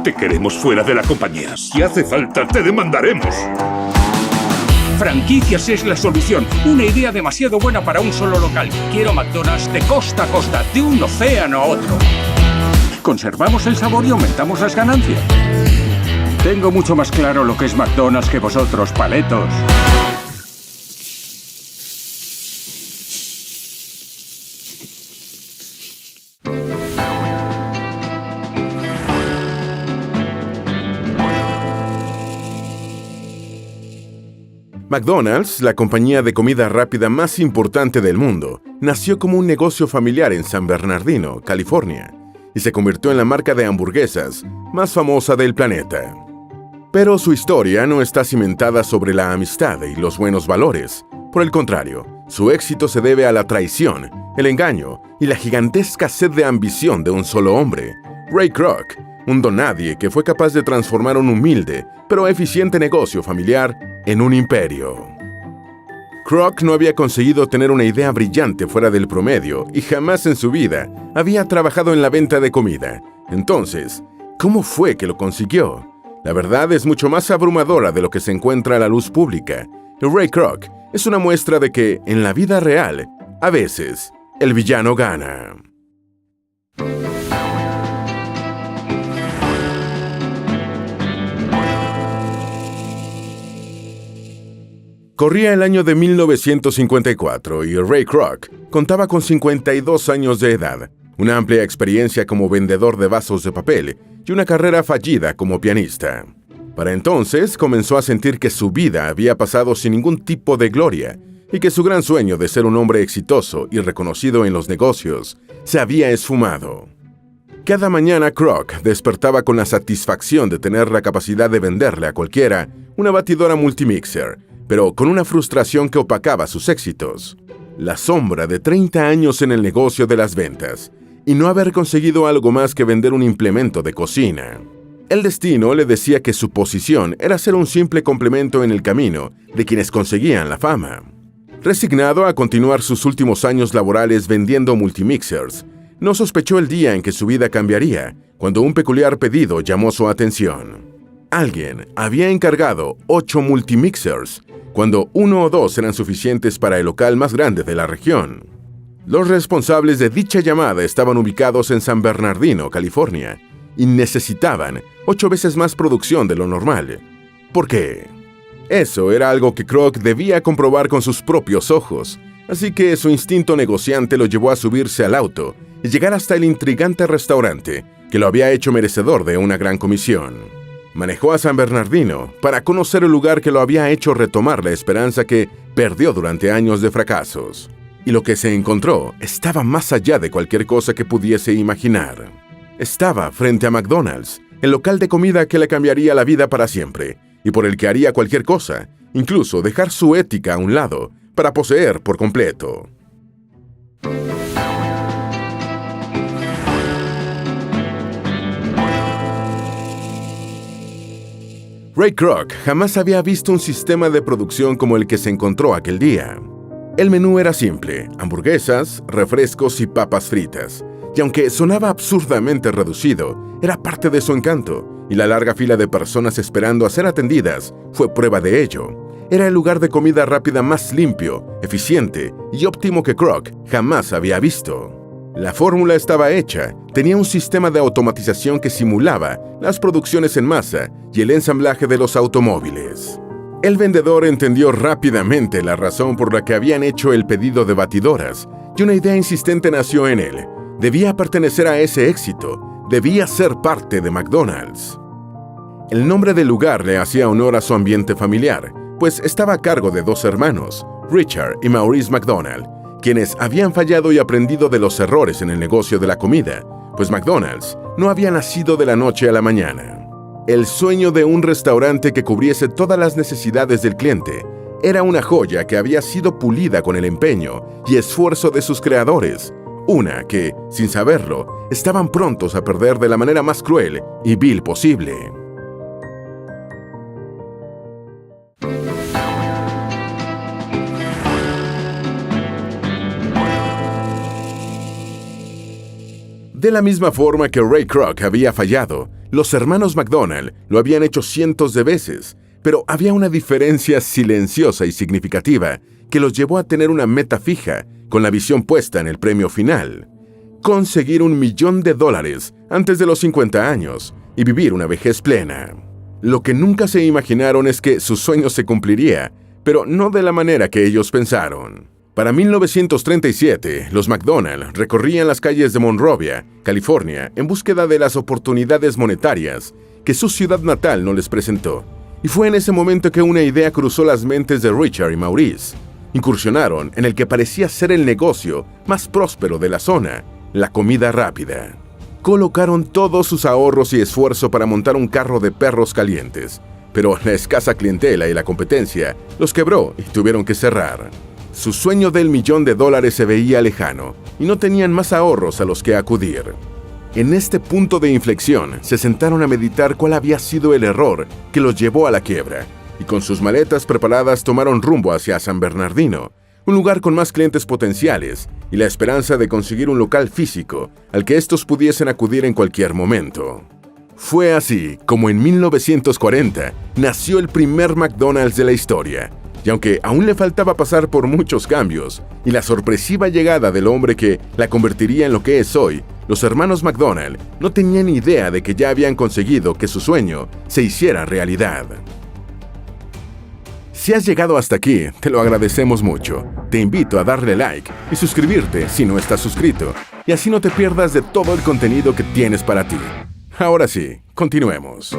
Te queremos fuera de la compañía. Si hace falta, te demandaremos. Franquicias es la solución. Una idea demasiado buena para un solo local. Quiero McDonald's de costa a costa, de un océano a otro. Conservamos el sabor y aumentamos las ganancias. Tengo mucho más claro lo que es McDonald's que vosotros, paletos. McDonald's, la compañía de comida rápida más importante del mundo, nació como un negocio familiar en San Bernardino, California, y se convirtió en la marca de hamburguesas más famosa del planeta. Pero su historia no está cimentada sobre la amistad y los buenos valores. Por el contrario, su éxito se debe a la traición, el engaño y la gigantesca sed de ambición de un solo hombre, Ray Kroc, un donadie que fue capaz de transformar un humilde pero eficiente negocio familiar en un imperio. Kroc no había conseguido tener una idea brillante fuera del promedio y jamás en su vida había trabajado en la venta de comida. Entonces, ¿cómo fue que lo consiguió? La verdad es mucho más abrumadora de lo que se encuentra a la luz pública. Ray Kroc es una muestra de que, en la vida real, a veces, el villano gana. Corría el año de 1954 y Ray Kroc contaba con 52 años de edad, una amplia experiencia como vendedor de vasos de papel y una carrera fallida como pianista. Para entonces comenzó a sentir que su vida había pasado sin ningún tipo de gloria y que su gran sueño de ser un hombre exitoso y reconocido en los negocios se había esfumado. Cada mañana Kroc despertaba con la satisfacción de tener la capacidad de venderle a cualquiera una batidora multimixer, pero con una frustración que opacaba sus éxitos. La sombra de 30 años en el negocio de las ventas y no haber conseguido algo más que vender un implemento de cocina. El destino le decía que su posición era ser un simple complemento en el camino de quienes conseguían la fama. Resignado a continuar sus últimos años laborales vendiendo multimixers, no sospechó el día en que su vida cambiaría, cuando un peculiar pedido llamó su atención. Alguien había encargado 8 multimixers, cuando 1 o 2 eran suficientes para el local más grande de la región. Los responsables de dicha llamada estaban ubicados en San Bernardino, California, y necesitaban 8 veces más producción de lo normal. ¿Por qué? Eso era algo que Kroc debía comprobar con sus propios ojos, así que su instinto negociante lo llevó a subirse al auto y llegar hasta el intrigante restaurante que lo había hecho merecedor de una gran comisión. Manejó a San Bernardino para conocer el lugar que lo había hecho retomar la esperanza que perdió durante años de fracasos. Y lo que se encontró estaba más allá de cualquier cosa que pudiese imaginar. Estaba frente a McDonald's, el local de comida que le cambiaría la vida para siempre, y por el que haría cualquier cosa, incluso dejar su ética a un lado, para poseer por completo. Ray Kroc jamás había visto un sistema de producción como el que se encontró aquel día. El menú era simple: hamburguesas, refrescos y papas fritas. Y aunque sonaba absurdamente reducido, era parte de su encanto, y la larga fila de personas esperando a ser atendidas fue prueba de ello. Era el lugar de comida rápida más limpio, eficiente y óptimo que Kroc jamás había visto. La fórmula estaba hecha, tenía un sistema de automatización que simulaba las producciones en masa y el ensamblaje de los automóviles. El vendedor entendió rápidamente la razón por la que habían hecho el pedido de batidoras, y una idea insistente nació en él. Debía pertenecer a ese éxito, debía ser parte de McDonald's. El nombre del lugar le hacía honor a su ambiente familiar, pues estaba a cargo de 2 hermanos, Richard y Maurice McDonald, quienes habían fallado y aprendido de los errores en el negocio de la comida, pues McDonald's no había nacido de la noche a la mañana. El sueño de un restaurante que cubriese todas las necesidades del cliente era una joya que había sido pulida con el empeño y esfuerzo de sus creadores, una que, sin saberlo, estaban prontos a perder de la manera más cruel y vil posible. De la misma forma que Ray Kroc había fallado, Los hermanos McDonald lo habían hecho cientos de veces, pero había una diferencia silenciosa y significativa que los llevó a tener una meta fija, con la visión puesta en el premio final: conseguir $1 millón antes de los 50 años y vivir una vejez plena. Lo que nunca se imaginaron es que su sueño se cumpliría, pero no de la manera que ellos pensaron. Para 1937, los McDonald recorrían las calles de Monrovia, California, en búsqueda de las oportunidades monetarias que su ciudad natal no les presentó. Y fue en ese momento que una idea cruzó las mentes de Richard y Maurice. Incursionaron en el que parecía ser el negocio más próspero de la zona: la comida rápida. Colocaron todos sus ahorros y esfuerzo para montar un carro de perros calientes, pero la escasa clientela y la competencia los quebró y tuvieron que cerrar. Su sueño del $1 millón se veía lejano y no tenían más ahorros a los que acudir. En este punto de inflexión, se sentaron a meditar cuál había sido el error que los llevó a la quiebra, y con sus maletas preparadas tomaron rumbo hacia San Bernardino, un lugar con más clientes potenciales y la esperanza de conseguir un local físico al que estos pudiesen acudir en cualquier momento. Fue así como en 1940 nació el primer McDonald's de la historia, y aunque aún le faltaba pasar por muchos cambios y la sorpresiva llegada del hombre que la convertiría en lo que es hoy, los hermanos McDonald no tenían idea de que ya habían conseguido que su sueño se hiciera realidad. Si has llegado hasta aquí, te lo agradecemos mucho. Te invito a darle like y suscribirte si no estás suscrito, y así no te pierdas de todo el contenido que tienes para ti. Ahora sí, continuemos.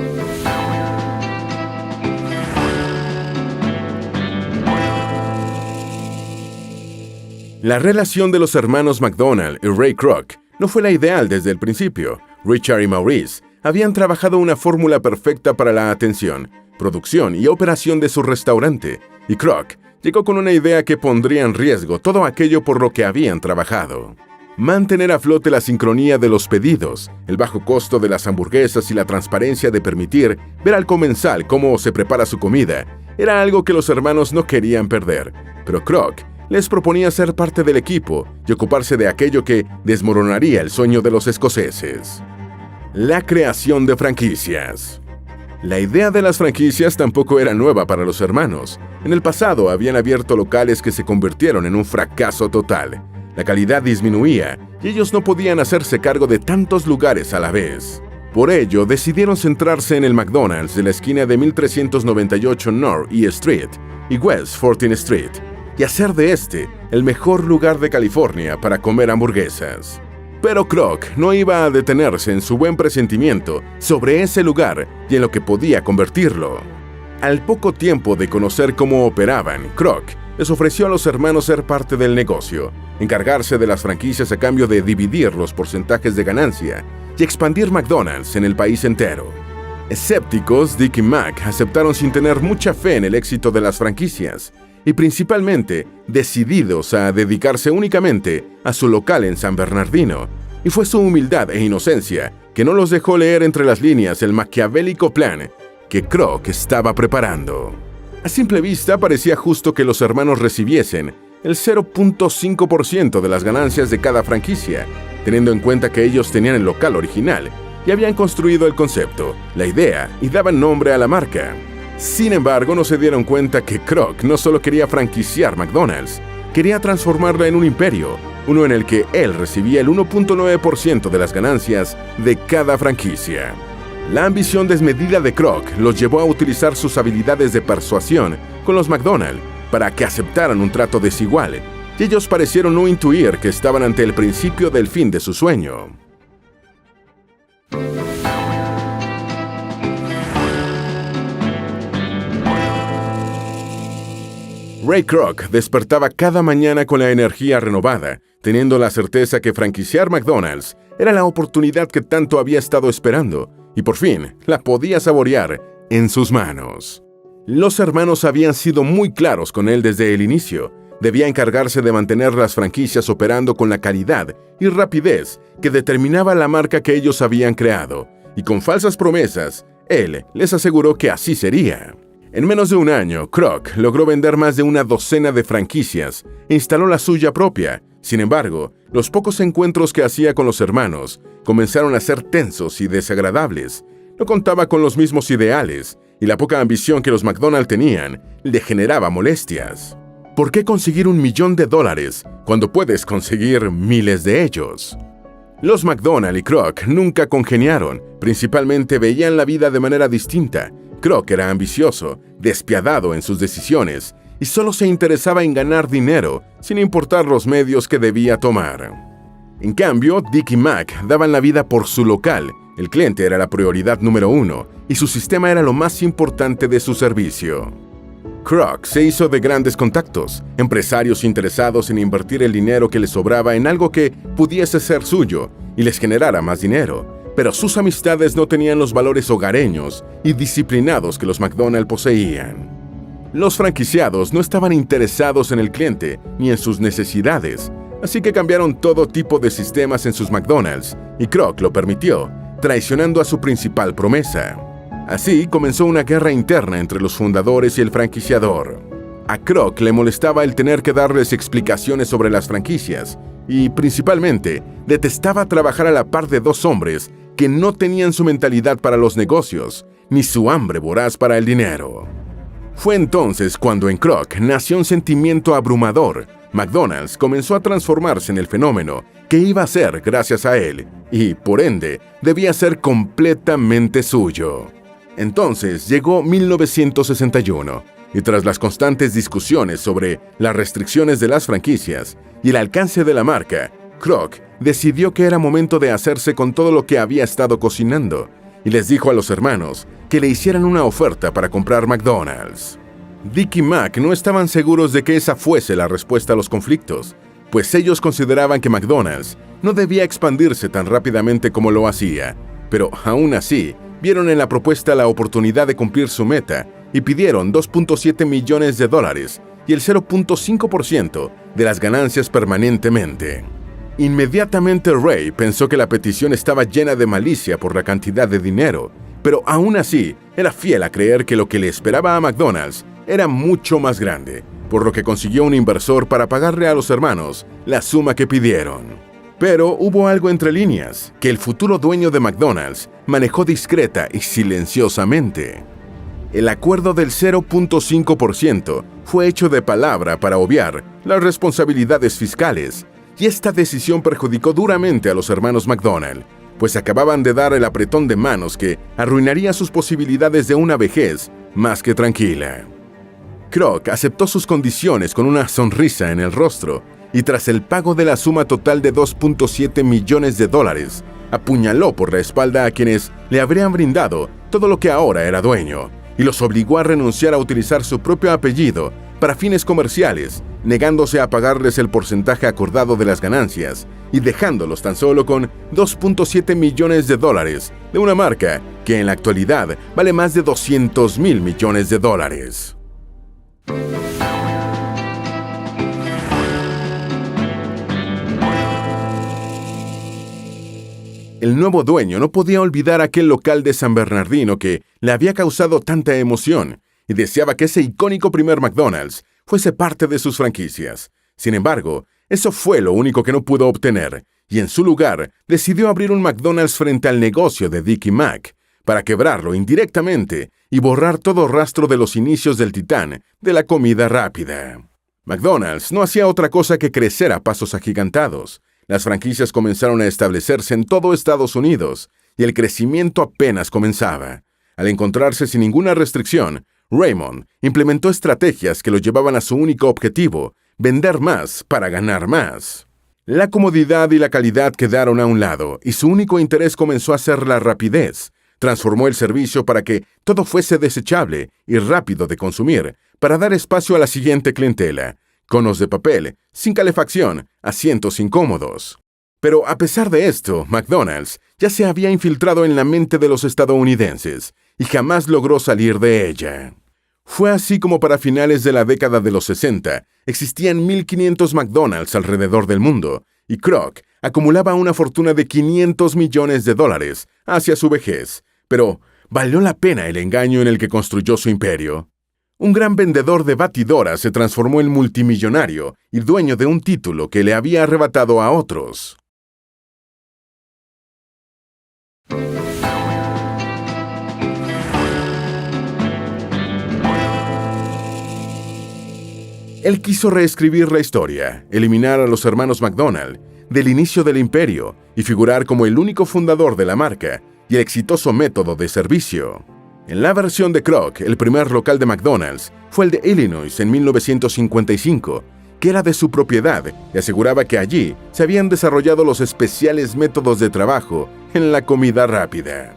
La relación de los hermanos McDonald y Ray Kroc no fue la ideal desde el principio. Richard y Maurice habían trabajado una fórmula perfecta para la atención, producción y operación de su restaurante, y Kroc llegó con una idea que pondría en riesgo todo aquello por lo que habían trabajado. Mantener a flote la sincronía de los pedidos, el bajo costo de las hamburguesas y la transparencia de permitir ver al comensal cómo se prepara su comida era algo que los hermanos no querían perder, pero Kroc les proponía ser parte del equipo y ocuparse de aquello que desmoronaría el sueño de los escoceses: la creación de franquicias. La idea de las franquicias tampoco era nueva para los hermanos. En el pasado habían abierto locales que se convirtieron en un fracaso total. La calidad disminuía y ellos no podían hacerse cargo de tantos lugares a la vez. Por ello, decidieron centrarse en el McDonald's de la esquina de 1398 North E Street y West 14th Street, y hacer de este el mejor lugar de California para comer hamburguesas. Pero Kroc no iba a detenerse en su buen presentimiento sobre ese lugar y en lo que podía convertirlo. Al poco tiempo de conocer cómo operaban, Kroc les ofreció a los hermanos ser parte del negocio, encargarse de las franquicias a cambio de dividir los porcentajes de ganancia y expandir McDonald's en el país entero. Escépticos, Dick y Mac aceptaron sin tener mucha fe en el éxito de las franquicias, y principalmente decididos a dedicarse únicamente a su local en San Bernardino, y fue su humildad e inocencia que no los dejó leer entre las líneas el maquiavélico plan que Kroc estaba preparando. A simple vista parecía justo que los hermanos recibiesen el 0.5% de las ganancias de cada franquicia, teniendo en cuenta que ellos tenían el local original y habían construido el concepto, la idea y daban nombre a la marca. Sin embargo, no se dieron cuenta que Kroc no solo quería franquiciar McDonald's, quería transformarla en un imperio, uno en el que él recibía el 1.9% de las ganancias de cada franquicia. La ambición desmedida de Kroc los llevó a utilizar sus habilidades de persuasión con los McDonald para que aceptaran un trato desigual, y ellos parecieron no intuir que estaban ante el principio del fin de su sueño. Ray Kroc despertaba cada mañana con la energía renovada, teniendo la certeza que franquiciar McDonald's era la oportunidad que tanto había estado esperando, y por fin la podía saborear en sus manos. Los hermanos habían sido muy claros con él desde el inicio. Debía encargarse de mantener las franquicias operando con la calidad y rapidez que determinaba la marca que ellos habían creado, y con falsas promesas, él les aseguró que así sería. En menos de un año, Kroc logró vender más de una docena de franquicias e instaló la suya propia. Sin embargo, los pocos encuentros que hacía con los hermanos comenzaron a ser tensos y desagradables. no contaba con los mismos ideales y la poca ambición que los McDonald tenían le generaba molestias. ¿Por qué conseguir $1 millón cuando puedes conseguir miles de ellos? Los McDonald y Kroc nunca congeniaron, principalmente veían la vida de manera distinta. Kroc era ambicioso, despiadado en sus decisiones y solo se interesaba en ganar dinero, sin importar los medios que debía tomar. En cambio, Dick y Mac daban la vida por su local. El cliente era la prioridad número 1 y su sistema era lo más importante de su servicio. Kroc se hizo de grandes contactos, empresarios interesados en invertir el dinero que les sobraba en algo que pudiese ser suyo y les generara más dinero, pero sus amistades no tenían los valores hogareños y disciplinados que los McDonald poseían. Los franquiciados no estaban interesados en el cliente ni en sus necesidades, así que cambiaron todo tipo de sistemas en sus McDonald's y Kroc lo permitió, traicionando a su principal promesa. Así comenzó una guerra interna entre los fundadores y el franquiciador. A Kroc le molestaba el tener que darles explicaciones sobre las franquicias y, principalmente, detestaba trabajar a la par de dos hombres que no tenían su mentalidad para los negocios ni su hambre voraz para el dinero. Fue entonces cuando en Kroc nació un sentimiento abrumador. McDonald's comenzó a transformarse en el fenómeno que iba a ser gracias a él y, por ende, debía ser completamente suyo. Entonces llegó 1961 y tras las constantes discusiones sobre las restricciones de las franquicias y el alcance de la marca, Kroc decidió que era momento de hacerse con todo lo que había estado cocinando y les dijo a los hermanos que le hicieran una oferta para comprar McDonald's. Dick y Mac no estaban seguros de que esa fuese la respuesta a los conflictos, pues ellos consideraban que McDonald's no debía expandirse tan rápidamente como lo hacía, pero aún así vieron en la propuesta la oportunidad de cumplir su meta y pidieron $2.7 millones y el 0.5% de las ganancias permanentemente. Inmediatamente Ray pensó que la petición estaba llena de malicia por la cantidad de dinero, pero aún así era fiel a creer que lo que le esperaba a McDonald's era mucho más grande, por lo que consiguió un inversor para pagarle a los hermanos la suma que pidieron. Pero hubo algo entre líneas que el futuro dueño de McDonald's manejó discreta y silenciosamente. El acuerdo del 0.5% fue hecho de palabra para obviar las responsabilidades fiscales, y esta decisión perjudicó duramente a los hermanos McDonald, pues acababan de dar el apretón de manos que arruinaría sus posibilidades de una vejez más que tranquila. Kroc aceptó sus condiciones con una sonrisa en el rostro y tras el pago de la suma total de $2.7 millones, apuñaló por la espalda a quienes le habrían brindado todo lo que ahora era dueño y los obligó a renunciar a utilizar su propio apellido para fines comerciales, negándose a pagarles el porcentaje acordado de las ganancias y dejándolos tan solo con $2.7 millones de una marca que en la actualidad vale más de $200 mil millones. El nuevo dueño no podía olvidar aquel local de San Bernardino que le había causado tanta emoción y deseaba que ese icónico primer McDonald's fuese parte de sus franquicias. Sin embargo, eso fue lo único que no pudo obtener, y en su lugar decidió abrir un McDonald's frente al negocio de Dick y Mac, para quebrarlo indirectamente y borrar todo rastro de los inicios del titán de la comida rápida. McDonald's no hacía otra cosa que crecer a pasos agigantados. Las franquicias comenzaron a establecerse en todo Estados Unidos, y el crecimiento apenas comenzaba. Al encontrarse sin ninguna restricción, Raymond implementó estrategias que lo llevaban a su único objetivo, vender más para ganar más. La comodidad y la calidad quedaron a un lado, y su único interés comenzó a ser la rapidez. Transformó el servicio para que todo fuese desechable y rápido de consumir, para dar espacio a la siguiente clientela: conos de papel, sin calefacción, asientos incómodos. Pero a pesar de esto, McDonald's ya se había infiltrado en la mente de los estadounidenses y jamás logró salir de ella. Fue así como para finales de la década de los 60 existían 1.500 McDonald's alrededor del mundo y Kroc acumulaba una fortuna de $500 millones hacia su vejez. Pero, ¿valió la pena el engaño en el que construyó su imperio? Un gran vendedor de batidoras se transformó en multimillonario y dueño de un título que le había arrebatado a otros. Él quiso reescribir la historia, eliminar a los hermanos McDonald del inicio del imperio y figurar como el único fundador de la marca y el exitoso método de servicio. En la versión de Kroc, el primer local de McDonald's fue el de Illinois en 1955, que era de su propiedad y aseguraba que allí se habían desarrollado los especiales métodos de trabajo en la comida rápida.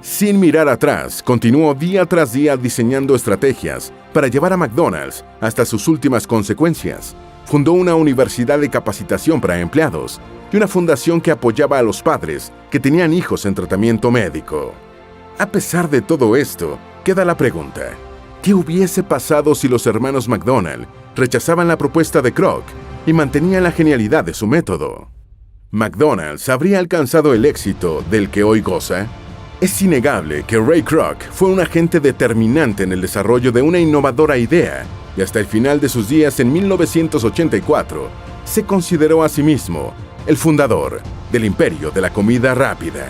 Sin mirar atrás, continuó día tras día diseñando estrategias para llevar a McDonald's hasta sus últimas consecuencias. Fundó una universidad de capacitación para empleados y una fundación que apoyaba a los padres que tenían hijos en tratamiento médico. A pesar de todo esto, queda la pregunta: ¿qué hubiese pasado si los hermanos McDonald rechazaban la propuesta de Kroc y mantenían la genialidad de su método? ¿McDonald's habría alcanzado el éxito del que hoy goza? Es innegable que Ray Kroc fue un agente determinante en el desarrollo de una innovadora idea y hasta el final de sus días en 1984 se consideró a sí mismo el fundador del imperio de la comida rápida.